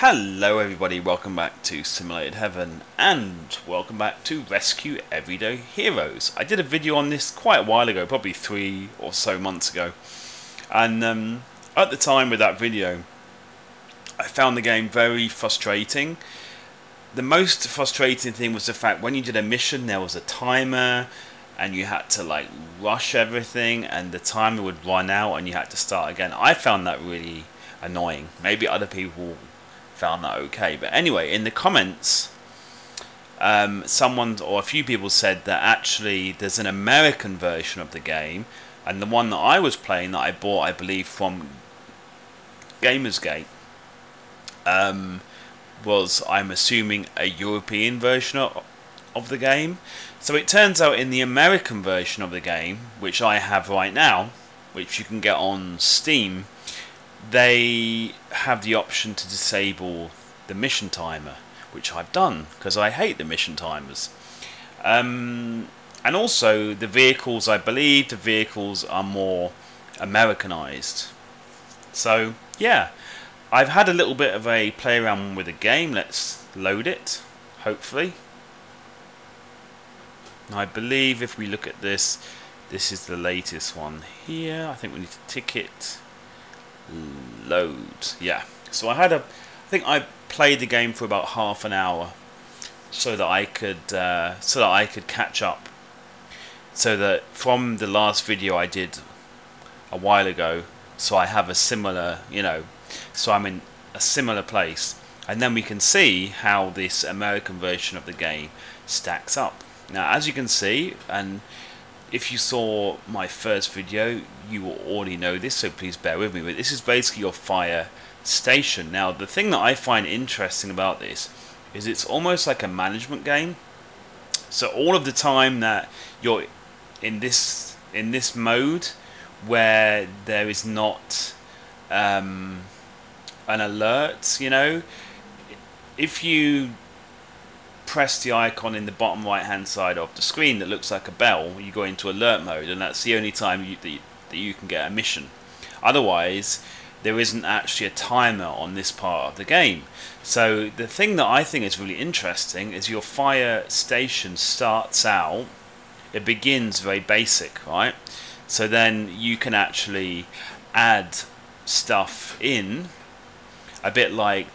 Hello everybody, welcome back to Simulated Heaven and welcome back to Rescue Everyday Heroes. I did a video on this quite a while ago, probably 3 or so months ago, and at the time with that video I found the game very frustrating. The most frustrating thing was the fact when you did a mission there was a timer and you had to like rush everything and the timer would run out and you had to start again. I found that really annoying. Maybe other people found that okay, but anyway, in the comments someone or a few people said that actually there's an American version of the game, and the one that I was playing that I bought, I believe from Gamersgate, was, I'm assuming, a European version of the game. So it turns out in the American version of the game, which I have right now, which you can get on Steam, they have the option to disable the mission timer, which I've done because I hate the mission timers. And also the vehicles, I believe the vehicles are more Americanized. So yeah, I've had a little bit of a play around with the game. Let's load it, hopefully. I believe if we look at this, this is the latest one here. I think we need to tick it. Load. Yeah. So I think I played the game for about half an hour, so that I could catch up. So that from the last video I did a while ago, so I have a similar, so I'm in a similar place, and then we can see how this American version of the game stacks up. Now, as you can see, and if you saw my first video, you will already know this, so please bear with me, but this is basically your fire station. Now, the thing that I find interesting about this is it's almost like a management game. So all of the time that you're in this mode where there is not an alert, if you press the icon in the bottom right hand side of the screen that looks like a bell, you go into alert mode, and that's the only time that you can get a mission. Otherwise there isn't actually a timer on this part of the game. So the thing that I think is really interesting is your fire station starts out, it begins very basic, right? So then you can actually add stuff in, a bit like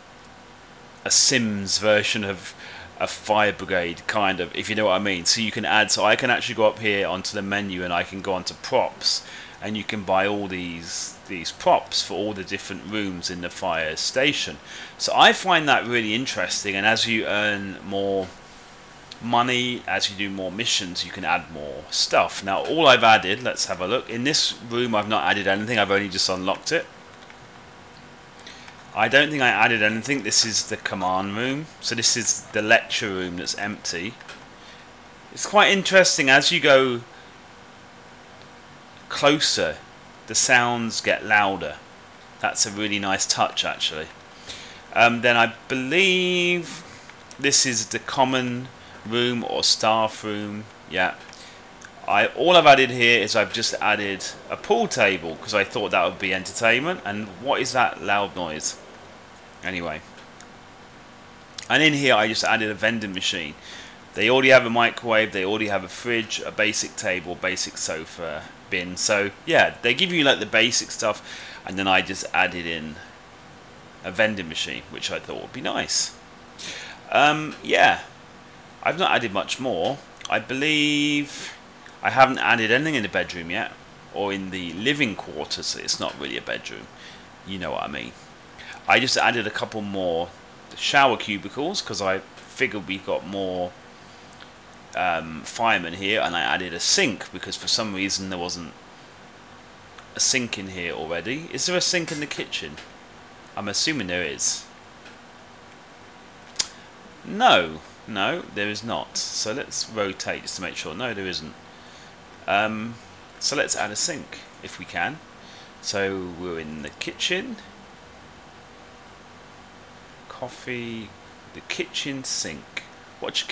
a Sims version of a fire brigade, kind of, if you know what I mean. So you can add, so I can actually go up here onto the menu and I can go onto props, and you can buy all these props for all the different rooms in the fire station. So I find that really interesting, and as you earn more money, as you do more missions, you can add more stuff. Now all I've added, let's have a look. In this room I've not added anything, I've only just unlocked it. I don't think I added anything. This is the command room. So this is the lecture room that's empty. It's quite interesting, as you go closer, the sounds get louder. That's a really nice touch, actually. Then I believe this is the common room or staff room. Yeah. All I've added here is I've just added a pool table because I thought that would be entertainment. And what is that loud noise? Anyway, and in here I just added a vending machine. They already have a microwave, they already have a fridge, a basic table, basic sofa, bin. So yeah, they give you like the basic stuff, and then I just added in a vending machine, which I thought would be nice. Yeah, I've not added much more. I believe I haven't added anything in the bedroom yet, or in the living quarters. It's not really a bedroom, you know what I mean. I just added a couple more shower cubicles because I figured we got more firemen here, and I added a sink because for some reason there wasn't a sink in here already. Is there a sink in the kitchen? I'm assuming there is. No, there is not. So let's rotate just to make sure. No, there isn't. So let's add a sink if we can. So we're in the kitchen. Coffee, the kitchen sink. What's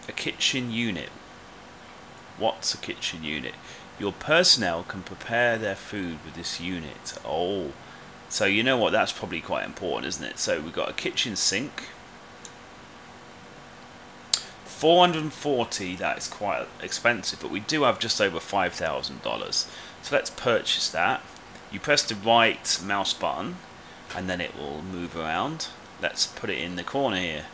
a kitchen unit? What's a kitchen unit? Your personnel can prepare their food with this unit. Oh, So you know what, that's probably quite important, isn't it? So we've got a kitchen sink. 440, that is quite expensive, but we do have just over $5,000. So let's purchase that. You press the right mouse button and then it will move around. Let's put it in the corner here.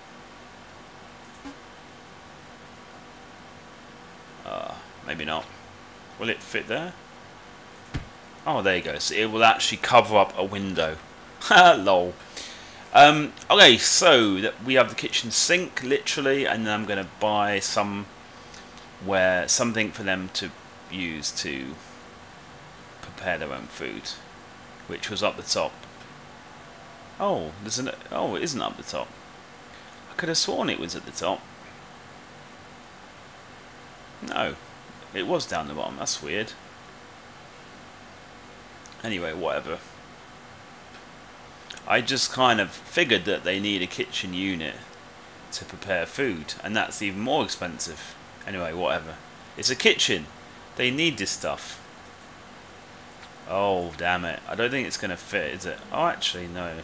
Maybe not. Will it fit there? Oh, there you go. So it will actually cover up a window. Lol. Okay, so we have the kitchen sink, literally, and then I'm going to buy something for them to use to prepare their own food, which was up the top. Oh, it isn't up the top. I could have sworn it was at the top. No, it was down the bottom. That's weird. Anyway, whatever. I just kind of figured that they need a kitchen unit to prepare food, and that's even more expensive. Anyway, whatever. It's a kitchen. They need this stuff. Oh, damn it. I don't think it's going to fit, is it? Oh, actually, no.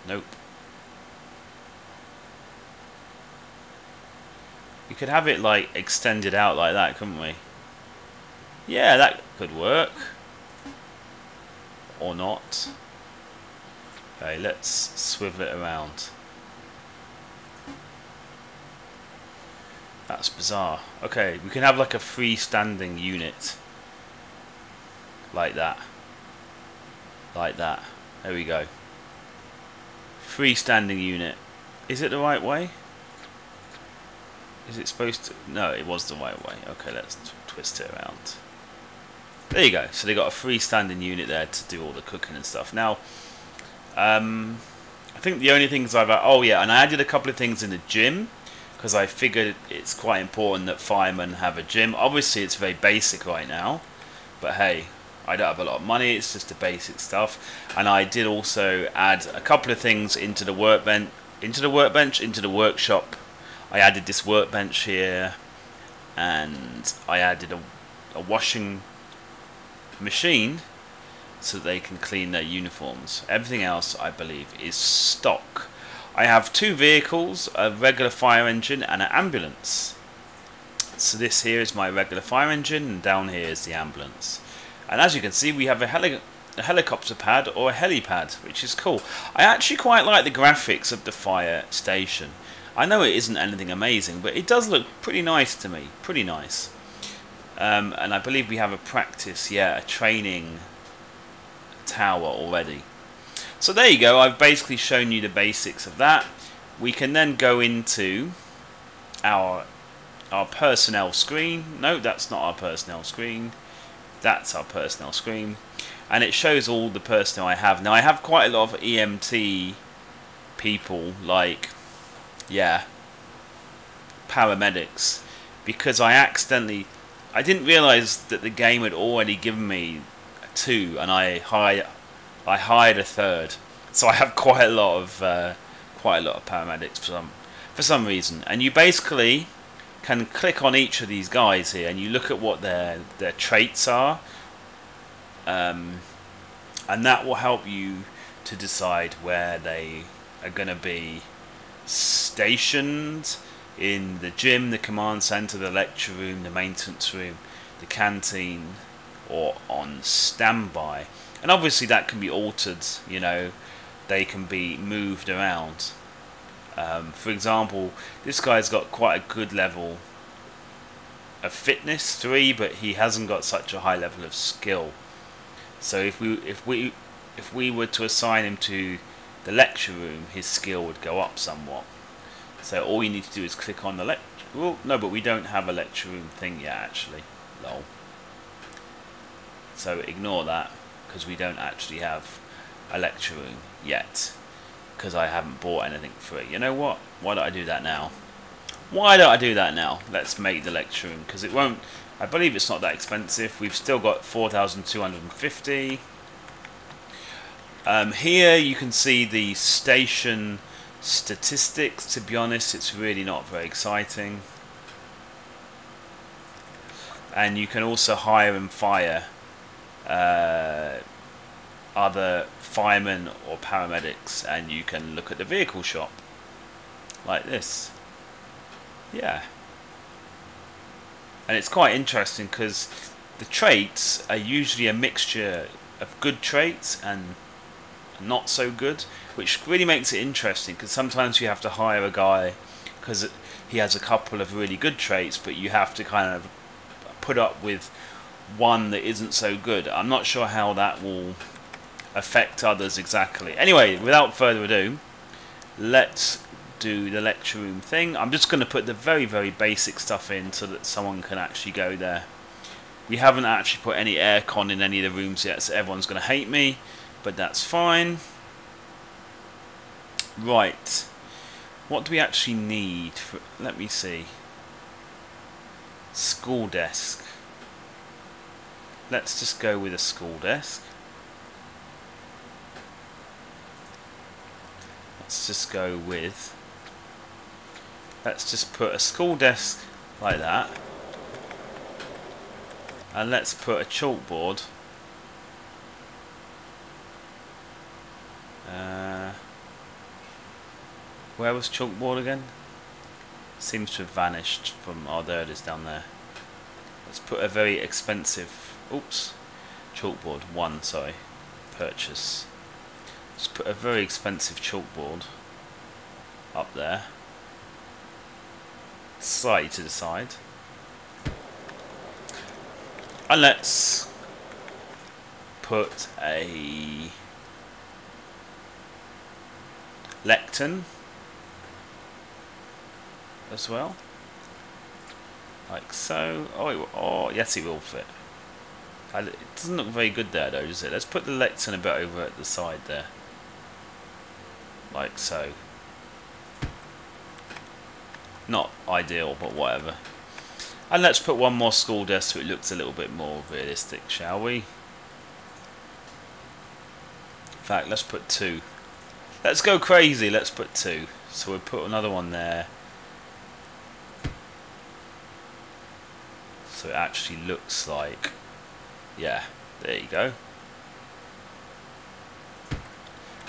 Nope. We could have it, like, extended out like that, couldn't we? Yeah, that could work. Or not. Okay, let's swivel it around. That's bizarre. Okay, we can have like a freestanding unit. Like that. Like that. There we go. Freestanding unit. Is it the right way? Is it supposed to? No, it was the right way. Okay, let's twist it around. There you go. So they got a freestanding unit there to do all the cooking and stuff. Now, I think the only things oh yeah, and I added a couple of things in the gym because I figured it's quite important that firemen have a gym. Obviously, it's very basic right now, but hey, I don't have a lot of money. It's just the basic stuff. And I did also add a couple of things into the workbench, into the workshop. I added this workbench here, and I added a washing machine so that they can clean their uniforms. Everything else, I believe, is stock. I have 2 vehicles, a regular fire engine and an ambulance. So this here is my regular fire engine, and down here is the ambulance. And as you can see, we have a helicopter pad or a helipad, which is cool. I actually quite like the graphics of the fire station. I know it isn't anything amazing, but it does look pretty nice to me. Pretty nice. And I believe we have a training tower already. So there you go. I've basically shown you the basics of that. We can then go into our personnel screen. No, that's not our personnel screen. That's our personnel screen. And it shows all the personnel I have. Now I have quite a lot of EMT people, like, yeah, paramedics, because I didn't realise that the game had already given me 2, and I hired a 3rd. So I have quite a lot of paramedics for some reason. And you basically can click on each of these guys here, and you look at what their traits are, and that will help you to decide where they are going to be stationed. In the gym, the command center, the lecture room, the maintenance room, the canteen, or on standby. And obviously that can be altered, you know, they can be moved around. For example, this guy's got quite a good level of fitness, 3, but he hasn't got such a high level of skill. So if we were to assign him to the lecture room, his skill would go up somewhat. So all you need to do is click on the lecture. Well, no, but we don't have a lecture room thing yet, actually. Lol. So ignore that, because we don't actually have a lecture room yet, because I haven't bought anything for it. You know what? Why don't I do that now? Let's make the lecture room, because it won't. I believe it's not that expensive. We've still got 4,250. Here you can see the station statistics. To be honest, it's really not very exciting. And you can also hire and fire other firemen or paramedics, and you can look at the vehicle shop like this. Yeah, and it's quite interesting because the traits are usually a mixture of good traits and not so good, which really makes it interesting, because sometimes you have to hire a guy because he has a couple of really good traits, but you have to kind of put up with one that isn't so good. I'm not sure how that will affect others exactly. Anyway, without further ado, let's do the lecture room thing. I'm just going to put the very, very basic stuff in so that someone can actually go there. We haven't actually put any aircon in any of the rooms yet, so everyone's going to hate me, but that's fine. Right, what do we actually need? Let me see. School desk. Let's just go with a school desk. Let's just go with... Let's just put a school desk like that. And let's put a chalkboard. Where was chalkboard again? Seems to have vanished from... Oh, there it is down there. Let's put a very expensive... Oops. Chalkboard. One, sorry. Purchase. Let's put a very expensive chalkboard up there. Slightly to the side. And let's put a lectern as well, like so. Oh, yes, it will fit. It doesn't look very good there though, does it? Let's put the lectern a bit over at the side there, like so. Not ideal, but whatever. And let's put one more school desk so it looks a little bit more realistic, shall we? In fact, let's put two. Let's go crazy, let's put two. So we'll put another one there. So it actually looks like... Yeah, there you go.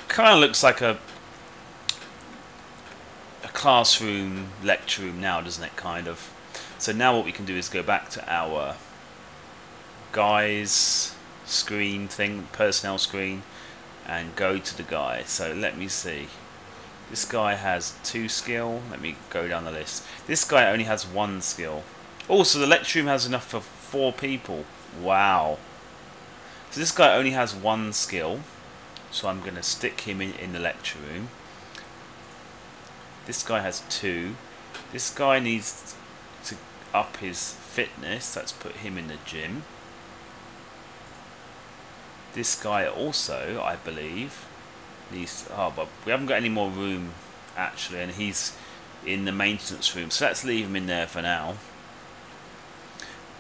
Kind of looks like a classroom, lecture room now, doesn't it, kind of? So now what we can do is go back to our guys screen thing, personnel screen, and go to the guy. So let me see. This guy has 2 skill. Let me go down the list. This guy only has 1 skill. Also, the lecture room has enough for 4 people. Wow. So this guy only has 1 skill. So I'm going to stick him in the lecture room. This guy has 2. This guy needs to up his fitness. Let's put him in the gym. This guy also, I believe, needs... Oh, but we haven't got any more room, actually, and he's in the maintenance room. So let's leave him in there for now.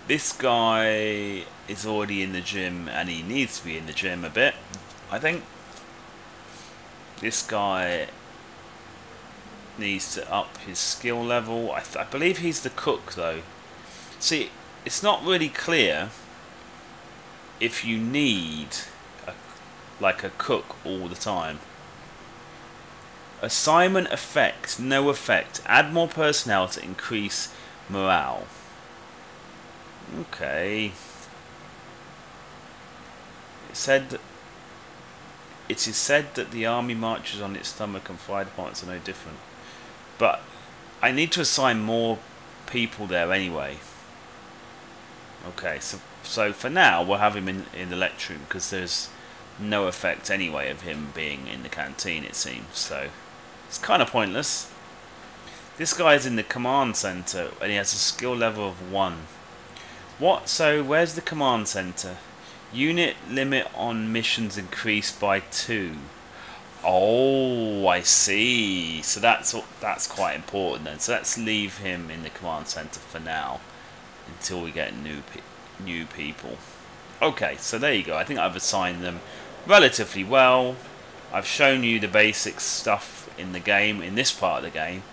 This guy is already in the gym, and he needs to be in the gym a bit, I think. This guy needs to up his skill level. I believe he's the cook, though. See, it's not really clear if you need like a cook all the time. Assignment effect, no effect. Add more personnel to increase morale. Okay. It is said that the army marches on its stomach and fire departments are no different. But I need to assign more people there anyway. Okay, so for now we'll have him in the lecture room because there's no effect anyway of him being in the canteen, it seems. So it's kind of pointless. This guy's in the command center and he has a skill level of 1. What? So where's the command center? Unit limit on missions increased by 2. Oh, I see. So that's quite important then. So let's leave him in the command center for now until we get new people. Okay, so there you go. I think I've assigned them relatively well. I've shown you the basic stuff in the game, in this part of the game.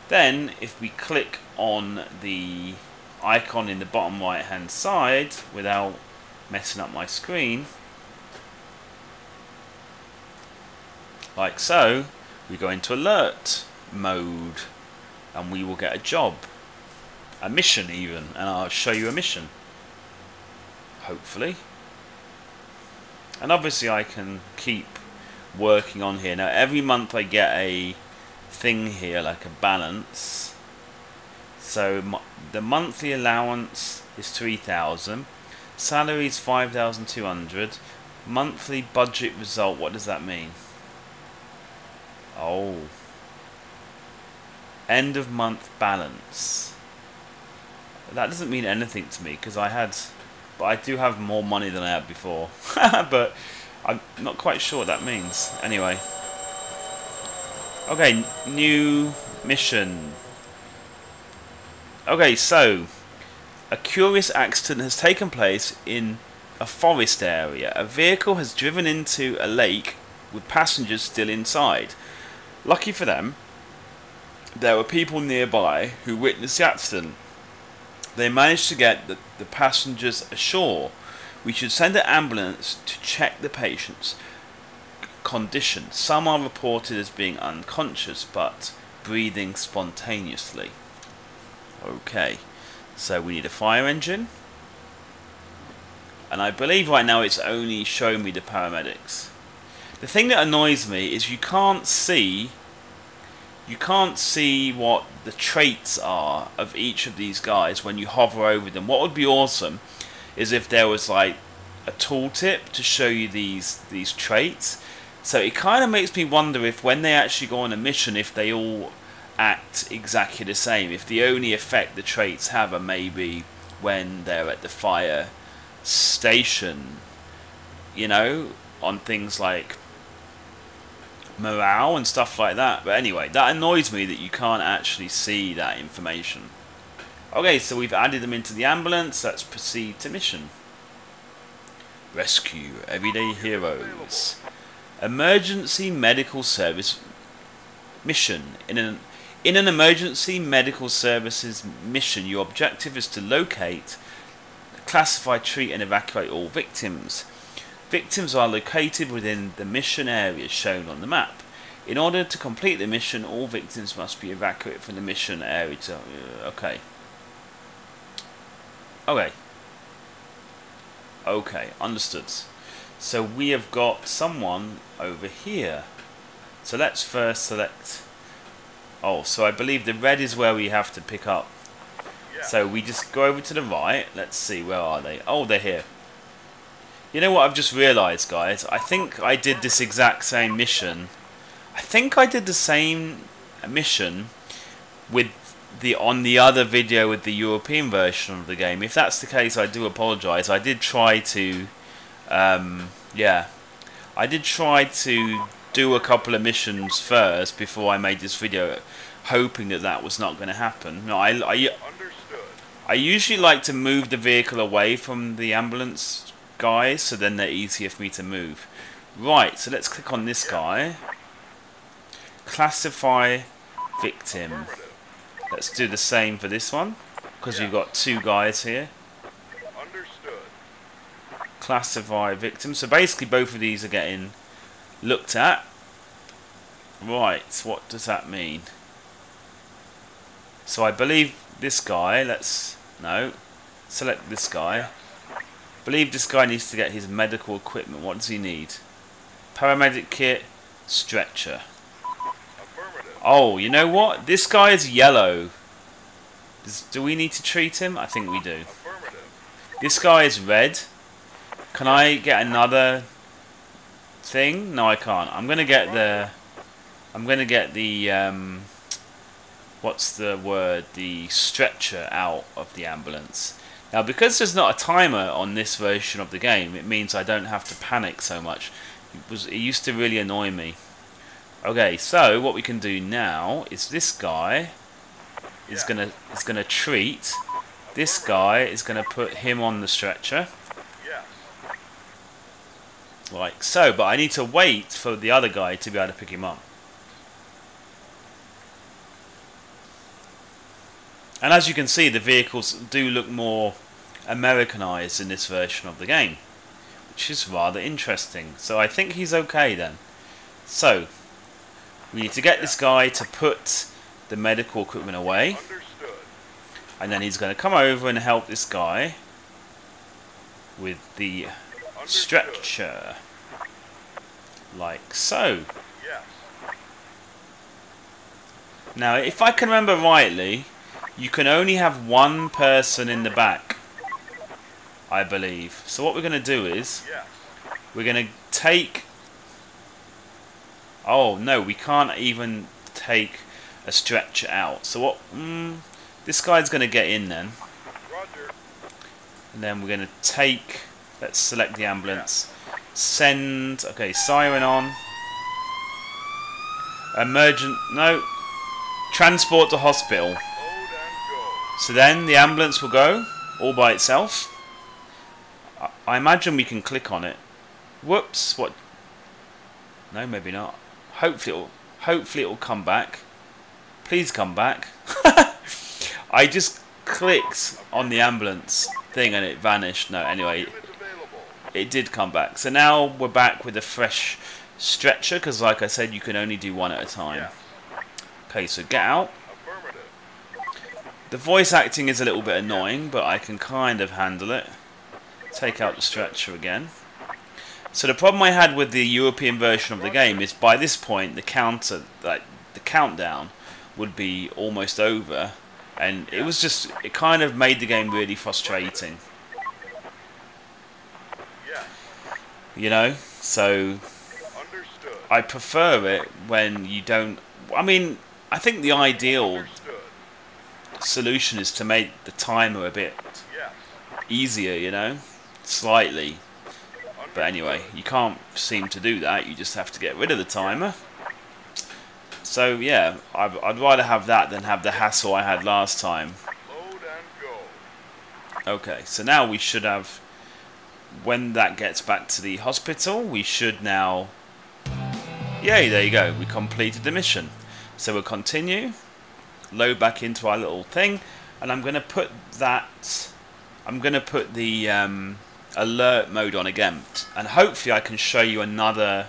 Then, if we click on the icon in the bottom right hand side without messing up my screen. Like so, we go into alert mode and we will get a job. A mission even, and I'll show you a mission. Hopefully. And obviously I can keep working on here. Now every month I get a thing here, like a balance. So the monthly allowance is 3,000. Salary is 5,200. Monthly budget result, what does that mean? Oh. End of month balance. That doesn't mean anything to me because but I do have more money than I had before. But I'm not quite sure what that means. Anyway. Okay, new mission. Okay, so a curious accident has taken place in a forest area. A vehicle has driven into a lake with passengers still inside. Lucky for them, there were people nearby who witnessed the accident. They managed to get the passengers ashore. We should send an ambulance to check the patient's condition. Some are reported as being unconscious but breathing spontaneously. Okay, so we need a fire engine. And I believe right now it's only showing me the paramedics. The thing that annoys me is you can't see what the traits are of each of these guys when you hover over them. What would be awesome is if there was like a tooltip to show you these traits. So it kind of makes me wonder if when they actually go on a mission, if they all act exactly the same. If the only effect the traits have are maybe when they're at the fire station, you know, on things like morale and stuff like that. But anyway, that annoys me that you can't actually see that information. Okay, so we've added them into the ambulance. Let's proceed to mission. Rescue everyday heroes. Emergency medical service mission. In an emergency medical services mission, your objective is to locate, classify, treat and evacuate all victims. Victims are located within the mission areas shown on the map. In order to complete the mission, all victims must be evacuated from the mission area to... Okay. Okay, understood. So we have got someone over here. So let's first select... Oh, so I believe the red is where we have to pick up. So we just go over to the right. Let's see, where are they? Oh, they're here. You know what I've just realised, guys? I think I did this exact same mission. I think I did the same mission with on the other video with the European version of the game. If that's the case, I do apologise. I did try to, yeah, I did try to do a couple of missions first before I made this video, hoping that that was not going to happen. No, I usually like to move the vehicle away from the ambulance guys, so then they're easier for me to move. Right, so let's click on this guy. Classify victim. Let's do the same for this one, because we've got two guys here. Classify victim. So basically both of these are getting looked at. Right, what does that mean? So I believe this guy, select this guy. I believe this guy needs to get his medical equipment. What does he need? Paramedic kit, stretcher. Oh, you know what? This guy is yellow. Do we need to treat him? I think we do. This guy is red. Can I get another thing? No, I can't. I'm gonna get the what's the word? The stretcher out of the ambulance. Now, because there's not a timer on this version of the game, it means I don't have to panic so much. It used to really annoy me. Okay, so what we can do now is this guy is gonna treat. This guy is gonna put him on the stretcher. Like so, but I need to wait for the other guy to be able to pick him up. And as you can see, the vehicles do look more Americanized in this version of the game, which is rather interesting. So I think he's okay then. So we need to get this guy to put the medical equipment away, and then he's going to come over and help this guy with the stretcher, like so. Now, if I can remember rightly, you can only have one person in the back, I believe. So what we're going to do is, we're going to take... Oh, no, we can't even take a stretcher out. So what... this guy's going to get in then. And then we're going to take... Let's select the ambulance. Send... Okay, siren on. Emergent... No. Transport to hospital. So then the ambulance will go all by itself. I imagine we can click on it. Whoops! What? No, maybe not. Hopefully it will come back. Please come back. I just clicked on the ambulance thing and it vanished. No, anyway, it did come back. So now we're back with a fresh stretcher because, like I said, you can only do one at a time. Okay, so get out. The voice acting is a little bit annoying, but I can kind of handle it. Take out the stretcher again. So the problem I had with the European version of the game is by this point the countdown would be almost over, and it kind of made the game really frustrating. You know, so I prefer it when you don't. I mean, I think the ideal solution is to make the timer a bit easier, you know, slightly. But anyway, you can't seem to do that. You just have to get rid of the timer. So yeah, I'd rather have that than have the hassle I had last time. Okay, so now we should have, when that gets back to the hospital, we should now... Yay, there you go. We completed the mission. So we'll continue, load back into our little thing, and I'm going to put that... I'm going to put the alert mode on again, and hopefully I can show you another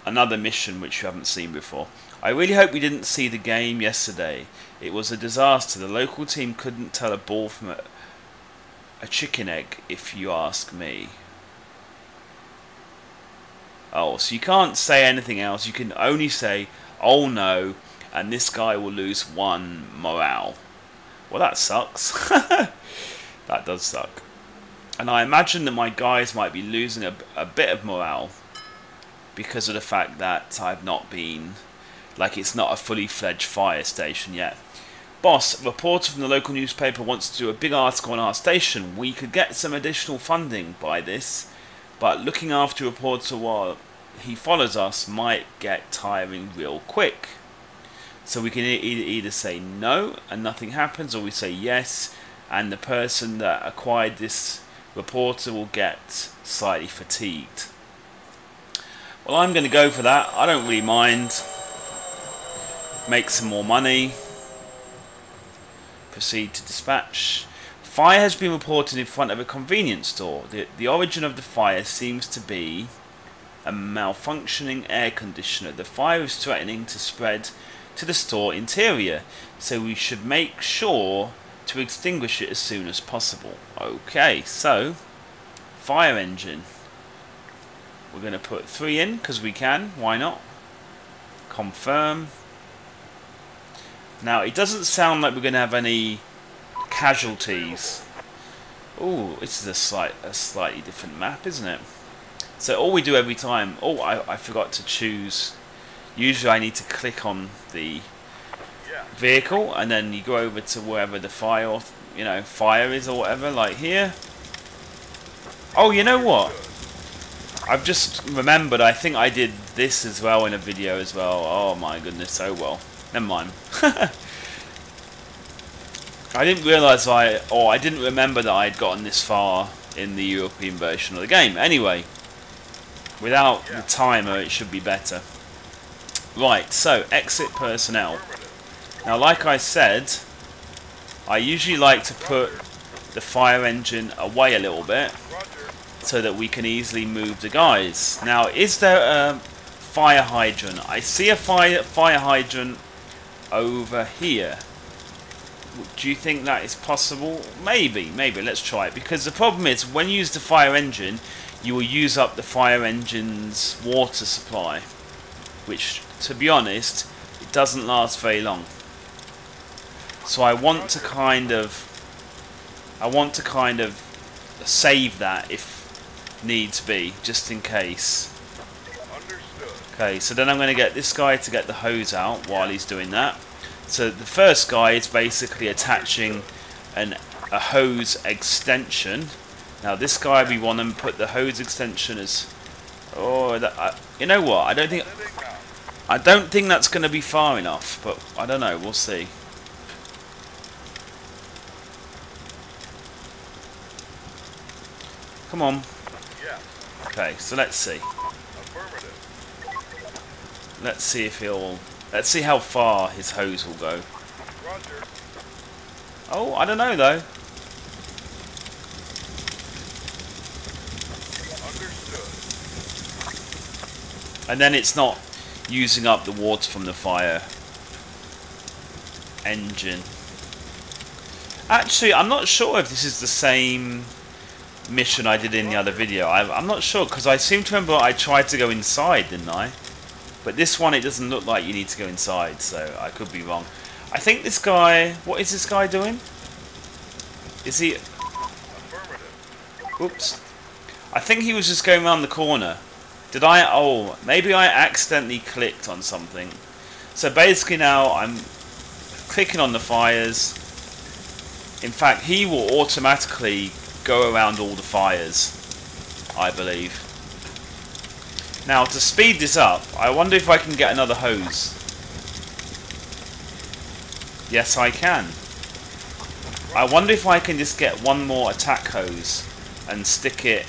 mission which you haven't seen before. I really hope we didn't see the game yesterday. It was a disaster. The local team couldn't tell a ball from a chicken egg, if you ask me. Oh, so you can't say anything else. You can only say, oh no, and this guy will lose 1 morale. Well, that sucks. That does suck. And I imagine that my guys might be losing a bit of morale because of the fact that I've not been... Like, it's not a fully fledged fire station yet. Boss, a reporter from the local newspaper wants to do a big article on our station. We could get some additional funding by this, but looking after a reporter while he follows us might get tiring real quick. So we can either say no and nothing happens, or we say yes and the person that acquired this reporter will get slightly fatigued. Well, I'm going to go for that. I don't really mind. Make some more money. Proceed to dispatch. Fire has been reported in front of a convenience store. The origin of the fire seems to be a malfunctioning air conditioner. The fire is threatening to spread to the store interior, so we should make sure to extinguish it as soon as possible. Okay, so fire engine. We're going to put 3 in because we can. Why not? Confirm. Now, it doesn't sound like we're going to have any casualties. Oh, this is a slightly different map, isn't it? So all we do every time... Oh, I forgot to choose... Usually I need to click on the vehicle, and then you go over to wherever the fire is or whatever, like here. Oh, you know what? I've just remembered, I think I did this as well in a video as well. Oh my goodness, oh well. Never mind. I didn't realise I didn't remember that I'd gotten this far in the European version of the game. Anyway, without the timer it should be better. Right, so exit personnel. Now, like I said, I usually like to put the fire engine away a little bit so that we can easily move the guys. Now, is there a fire hydrant? I see a fire hydrant over here. Do you think that is possible? Maybe. Let's try it. Because the problem is, when you use the fire engine, you will use up the fire engine's water supply, which, to be honest, it doesn't last very long. So I want to kind of save that if needs be, just in case. Okay, so then I'm going to get this guy to get the hose out while he's doing that. So the first guy is basically attaching a hose extension. Now this guy, we want to put the hose extension as... Oh, you know what? I don't think that's going to be far enough, but I don't know. We'll see. Come on. Okay, so let's see. Let's see if he'll... Let's see how far his hose will go. Oh, I don't know though. And then it's not using up the water from the fire engine. Actually, I'm not sure if this is the same mission I did in the other video. I'm not sure, because I seem to remember I tried to go inside, didn't I? But this one, it doesn't look like you need to go inside, so I could be wrong. I think this guy... What is this guy doing? Is he... Oops. I think he was just going around the corner. Did I... Oh, maybe I accidentally clicked on something. So basically now I'm clicking on the fires. In fact, he will automatically go around all the fires, I believe. Now, to speed this up, I wonder if I can get another hose. Yes, I can. I wonder if I can just get one more attack hose and stick it...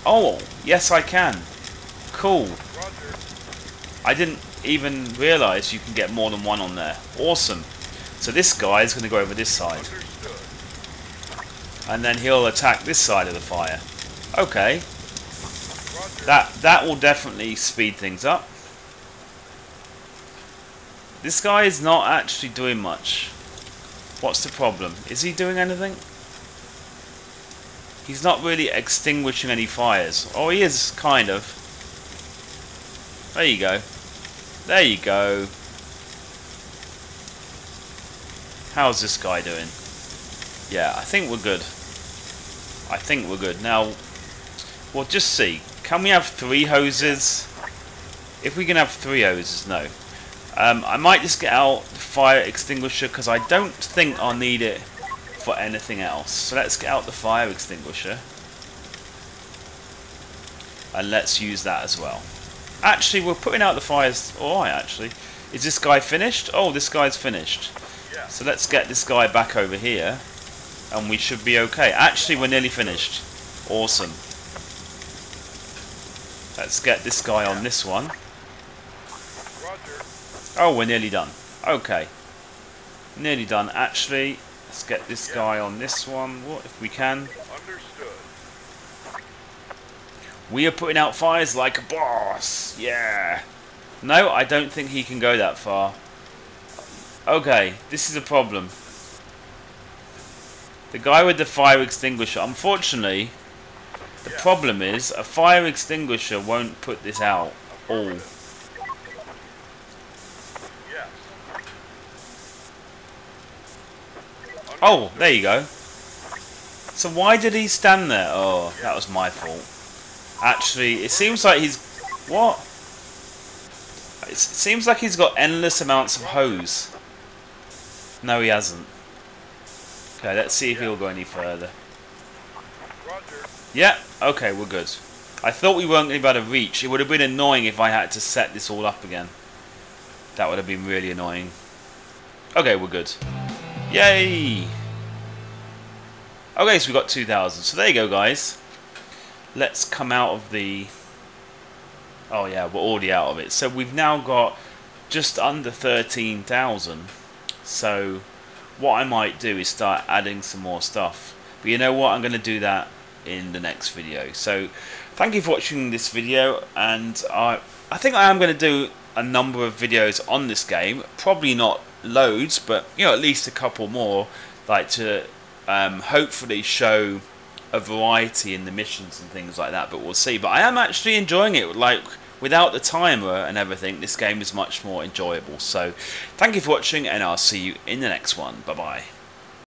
Oh, yes I can. Cool. I didn't even realise you can get more than one on there. Awesome. So this guy is going to go over this side. And then he'll attack this side of the fire. Okay. That will definitely speed things up. This guy is not actually doing much. What's the problem? Is he doing anything? He's not really extinguishing any fires. Oh, he is, kind of. There you go. There you go. How's this guy doing? Yeah, I think we're good. I think we're good. Now, we'll just see. Can we have 3 hoses? If we can have 3 hoses, no. I might just get out the fire extinguisher because I don't think I'll need it for anything else. So let's get out the fire extinguisher. And let's use that as well. Actually, we're putting out the fires. Alright, actually. Is this guy finished? Oh, this guy's finished. So let's get this guy back over here. And we should be okay. Actually, we're nearly finished. Awesome. Let's get this guy on this one. Oh, we're nearly done. Okay. Nearly done. Actually, let's get this guy on this one. What if we can? We are putting out fires like a boss. Yeah. No, I don't think he can go that far. Okay, this is a problem. The guy with the fire extinguisher, unfortunately, the problem is a fire extinguisher won't put this out all. Oh, there you go. So why did he stand there? Oh, that was my fault. Actually, it seems like he's... What? It seems like he's got endless amounts of hose. No, he hasn't. Okay, let's see if he'll go any further. Yeah, okay, we're good. I thought we weren't going to be able to reach. It would have been annoying if I had to set this all up again. That would have been really annoying. Okay, we're good. Yay! Okay, so we got 2,000. So there you go, guys. Let's come out of the... Oh yeah, we're already out of it. So we've now got just under 13,000. So what I might do is start adding some more stuff. But you know what, I'm going to do that in the next video. So thank you for watching this video, and I think I am going to do a number of videos on this game. Probably not loads, but you know, at least a couple more, like to hopefully show a variety in the missions and things like that. But we'll see. But I am actually enjoying it. Like, without the timer and everything, this game is much more enjoyable. So thank you for watching, and I'll see you in the next one. Bye bye.